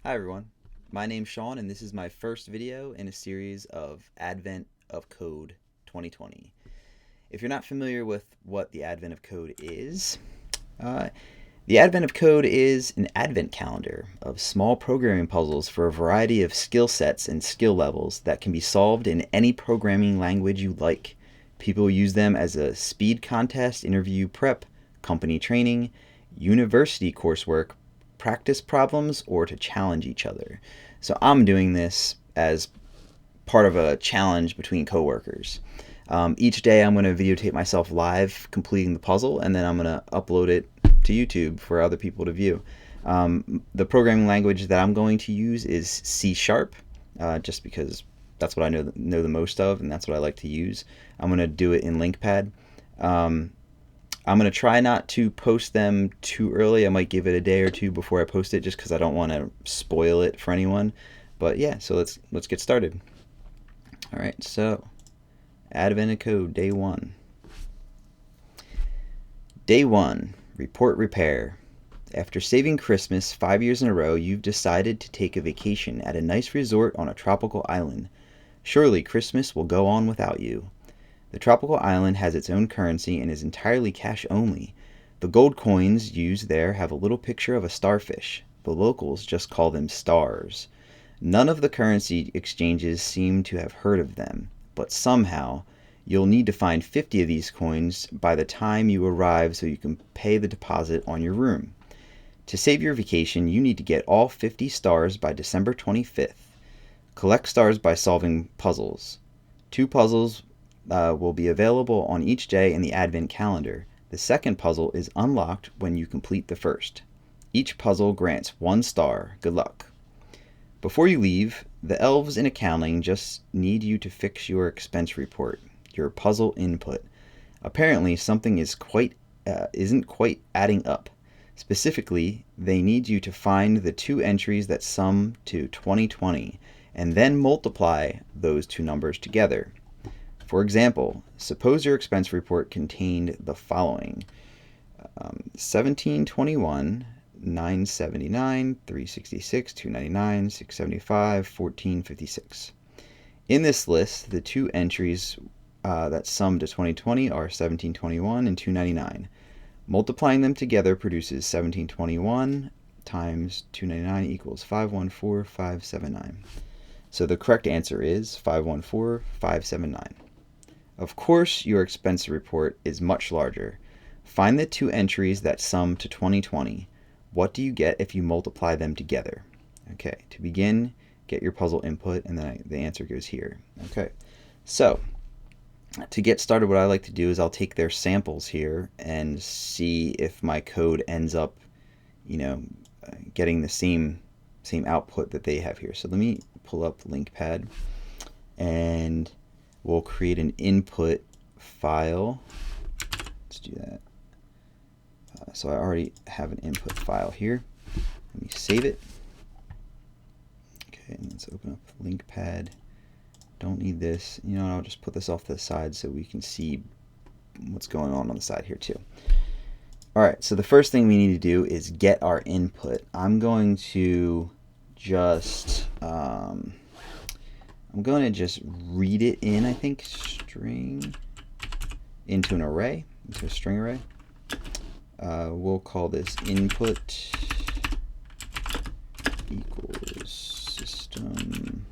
Hi everyone, my name's Sean and this is my first video in a series of Advent of Code 2020. If you're not familiar with what the Advent of Code is, uh, the Advent of Code is an advent calendar of small programming puzzles for a variety of skill sets and skill levels that can be solved in any programming language you like. People use them as a speed contest, interview prep, company training, university coursework, practice problems, or to challenge each other. So I'm doing this as part of a challenge between coworkers. Each day I'm going to videotape myself live completing the puzzle, and then I'm going to upload it to YouTube for other people to view. The programming language that I'm going to use is C Sharp, just because that's what I know the most of, and that's what I like to use. I'm going to do it in LinkPad. I'm going to try not to post them too early. I might give it a day or two before I post it just because I don't want to spoil it for anyone. But yeah, so let's get started. All right, so Advent of Code, day 1. Day 1, report repair. After saving Christmas 5 years in a row, you've decided to take a vacation at a nice resort on a tropical island. Surely Christmas will go on without you. The tropical island has its own currency and is entirely cash only. The gold coins used there have a little picture of a starfish. The locals just call them stars. None of the currency exchanges seem to have heard of them, but somehow you'll need to find 50 of these coins by the time you arrive so you can pay the deposit on your room. To save your vacation, you need to get all 50 stars by December 25th. Collect stars by solving puzzles. 2 puzzles will be available on each day in the Advent calendar. The second puzzle is unlocked when you complete the first. Each puzzle grants 1 star. Good luck. Before you leave, the elves in accounting just need you to fix your expense report, your puzzle input. Apparently, something isn't quite adding up. Specifically, they need you to find the 2 entries that sum to 2020 and then multiply those 2 numbers together. For example, suppose your expense report contained the following: 1721, 979, 366, 299, 675, 1456. In this list, the 2 entries that sum to 2020 are 1721 and 299. Multiplying them together produces 1721 times 299 equals 514579. So the correct answer is 514579. Of course, your expense report is much larger. Find the 2 entries that sum to 2020. What do you get if you multiply them together? Okay, to begin, get your puzzle input, and then the answer goes here. Okay, so to get started, what I like to do is I'll take their samples here and see if my code ends up, getting the same output that they have here. So let me pull up LinkPad, and we'll create an input file. Let's do that. So I already have an input file here. Let me save it. Okay, and let's open up LinkPad. Don't need this. I'll just put this off to the side so we can see what's going on the side here too. Alright, so the first thing we need to do is get our input. I'm going to just read it in, I think, string into an array, into a string array. We'll call this input equals system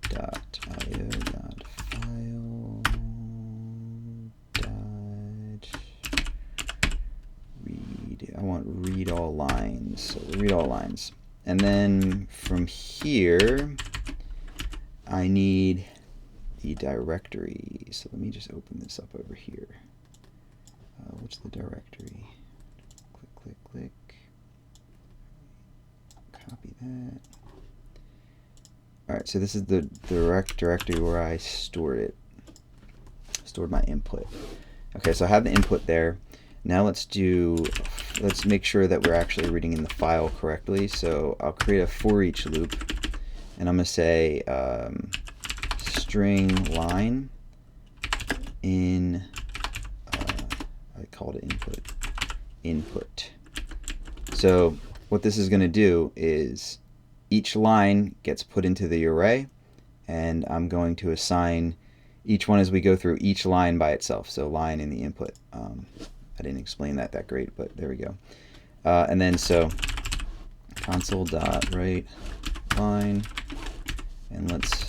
dot io dot file dot read. I want read all lines, so we'll read all lines. And then from here, I need the directory. So let me just open this up over here. What's the directory? Click, click, click. Copy that. Alright, so this is the direct directory where I stored my input. Okay, so I have the input there. Now let's make sure that we're actually reading in the file correctly. So I'll create a for each loop, and I'm going to say string line in, I called it input. So what this is going to do is each line gets put into the array, and I'm going to assign each one as we go through each line by itself. So line in the input. I didn't explain that great, but there we go. And then so console.write line, and let's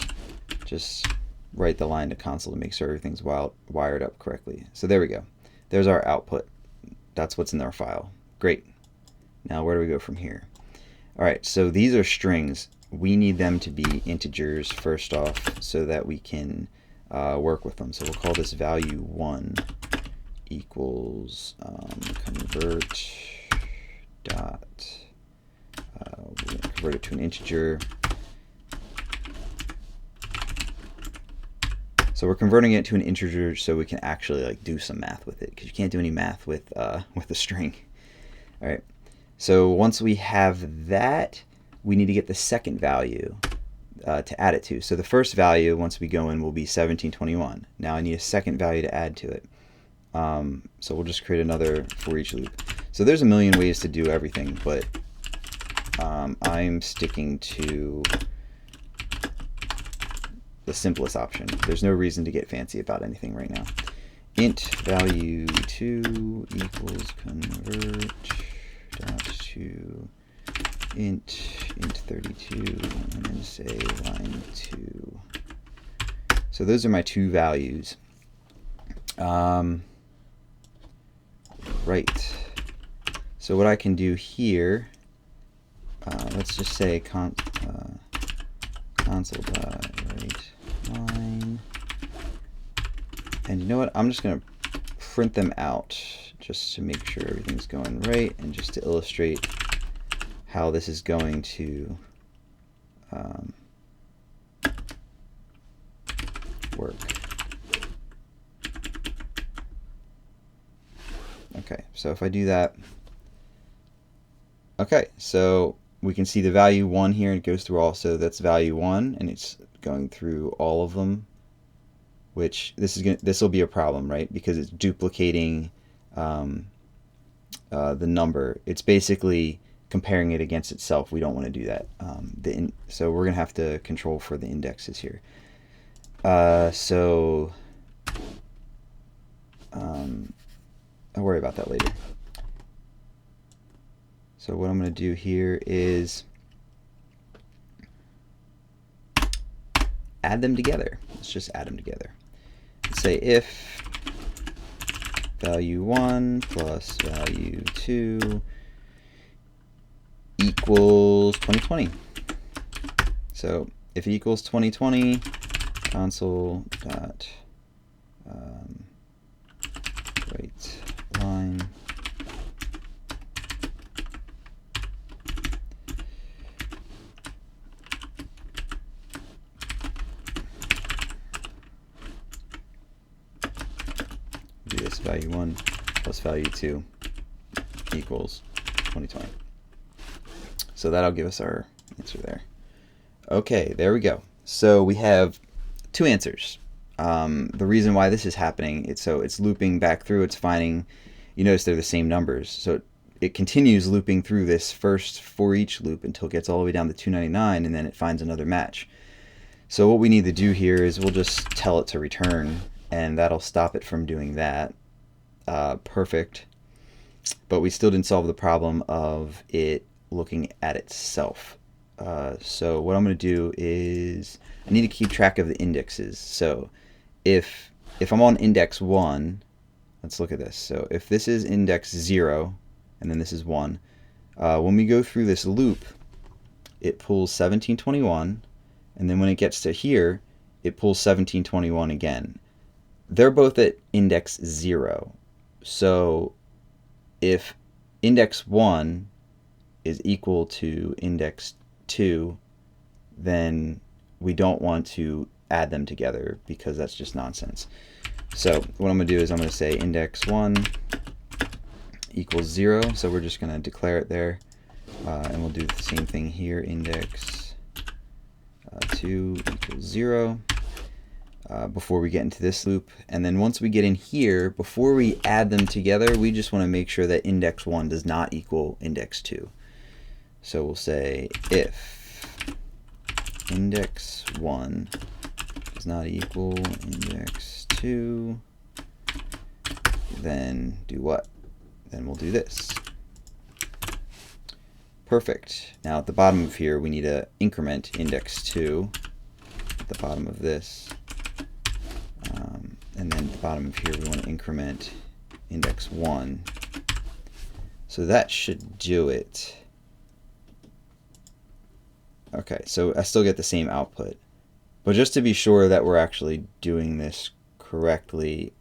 just write the line to console to make sure everything's wired up correctly. So there we go. There's our output. That's what's in our file. Great. Now where do we go from here? All right, so these are strings. We need them to be integers first off so that we can work with them. So we'll call this value1 equals convert dot, we're going to convert it to an integer. So we're converting it to an integer so we can actually like do some math with it, because you can't do any math with a string. All right. So once we have that, we need to get the second value to add it to. So the first value, once we go in, will be 1721. Now I need a second value to add to it. So we'll just create another for each loop. So there's a million ways to do everything, but I'm sticking to the simplest option. There's no reason to get fancy about anything right now. Int value2 equals convert dot to int 32, and then say line 2. So those are my two values. Right. So what I can do here, let's just say console.write line, and you know what? I'm just going to print them out just to make sure everything's going right, and just to illustrate how this is going to work. Okay, so if I do that, okay, so we can see the value 1 here, and it goes through all, so that's value 1, and it's going through all of them, which this will be a problem, right? Because it's duplicating the number. It's basically comparing it against itself. We don't want to do that. So we're going to have to control for the indexes here. I'll worry about that later. So what I'm going to do here is add them together. Let's just add them together. Let's say if value 1 plus value 2 equals 2020. So if it equals 2020, console dot write line do this value 1 plus value 2 equals 2020. So that'll give us our answer there. Okay, there we go. So we have two answers. The reason why this is happening, it's looping back through, it's finding, you notice they're the same numbers. So it continues looping through this first for each loop until it gets all the way down to 299, and then it finds another match. So what we need to do here is we'll just tell it to return, and that'll stop it from doing that. Perfect. But we still didn't solve the problem of it looking at itself. So what I'm going to do is I need to keep track of the indexes. So if I'm on index 1, let's look at this. So if this is index 0 and then this is 1, when we go through this loop, it pulls 1721, and then when it gets to here, it pulls 1721 again. They're both at index 0. So if index 1 is equal to index 2, then we don't want to add them together because that's just nonsense. So what I'm going to do is I'm going to say index 1 equals 0. So we're just going to declare it there. And we'll do the same thing here. Index 2 equals 0 before we get into this loop. And then once we get in here, before we add them together, we just want to make sure that index 1 does not equal index 2. So we'll say if index 1 does not equal index 2, then do what? Then we'll do this. Perfect. Now at the bottom of here, we need to increment index 2 at the bottom of this. And then at the bottom of here, we want to increment index 1. So that should do it. Okay, so I still get the same output. But just to be sure that we're actually doing this correctly,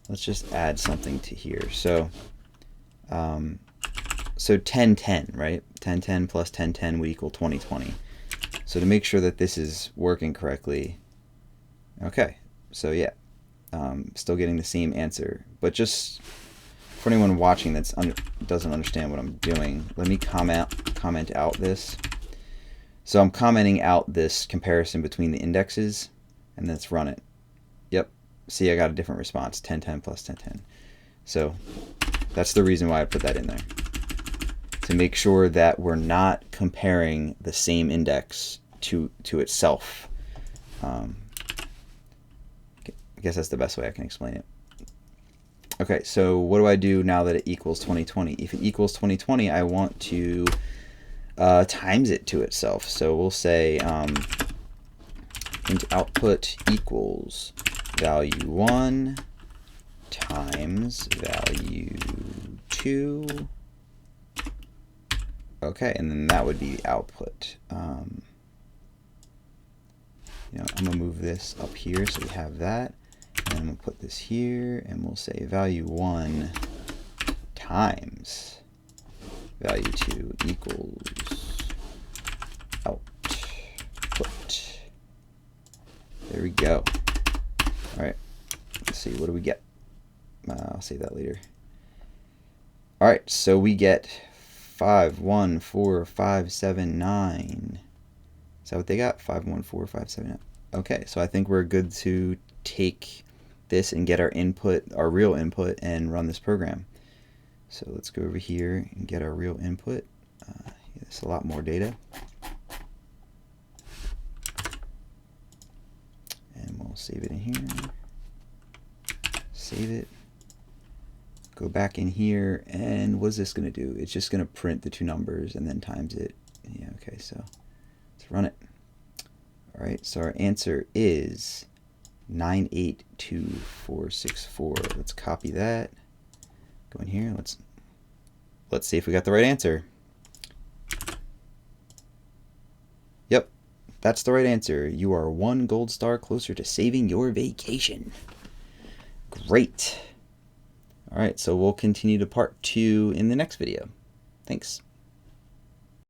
let's just add something to here. So 10, 10, right? 10, 10 plus 10, 10 would equal 20, 20. So to make sure that this is working correctly, okay, so yeah, still getting the same answer. But just for anyone watching that doesn't understand what I'm doing, let me comment out this. So I'm commenting out this comparison between the indexes, and let's run it. Yep, see, I got a different response, 10, 10 plus 10, 10. So that's the reason why I put that in there, to make sure that we're not comparing the same index to itself. I guess that's the best way I can explain it. Okay, so what do I do now that it equals 2020? If it equals 2020, I want to times it to itself. So we'll say int output equals value 1 times value 2. Okay, and then that would be the output. I'm going to move this up here so we have that. And I'm going to put this here, and we'll say value 1 times value 2 equals output. There we go. All right, let's see, what do we get? I'll save that later. All right, so we get 5, 1, 4, 5, 7, 9. Is that what they got? 5, 1, 4, 5, 7, 9. Okay, so I think we're good to take this and get our input, our real input, and run this program. So let's go over here and get our real input. It's a lot more data. And we'll save it in here. Save it. Go back in here, and what's this going to do? It's just going to print the two numbers and then times it. Yeah, okay, so let's run it. All right, so our answer is 982464. Let's copy that. Go in here. Let's see if we got the right answer. Yep, that's the right answer. You are 1 gold star closer to saving your vacation. Great. All right, so we'll continue to part 2 in the next video. Thanks.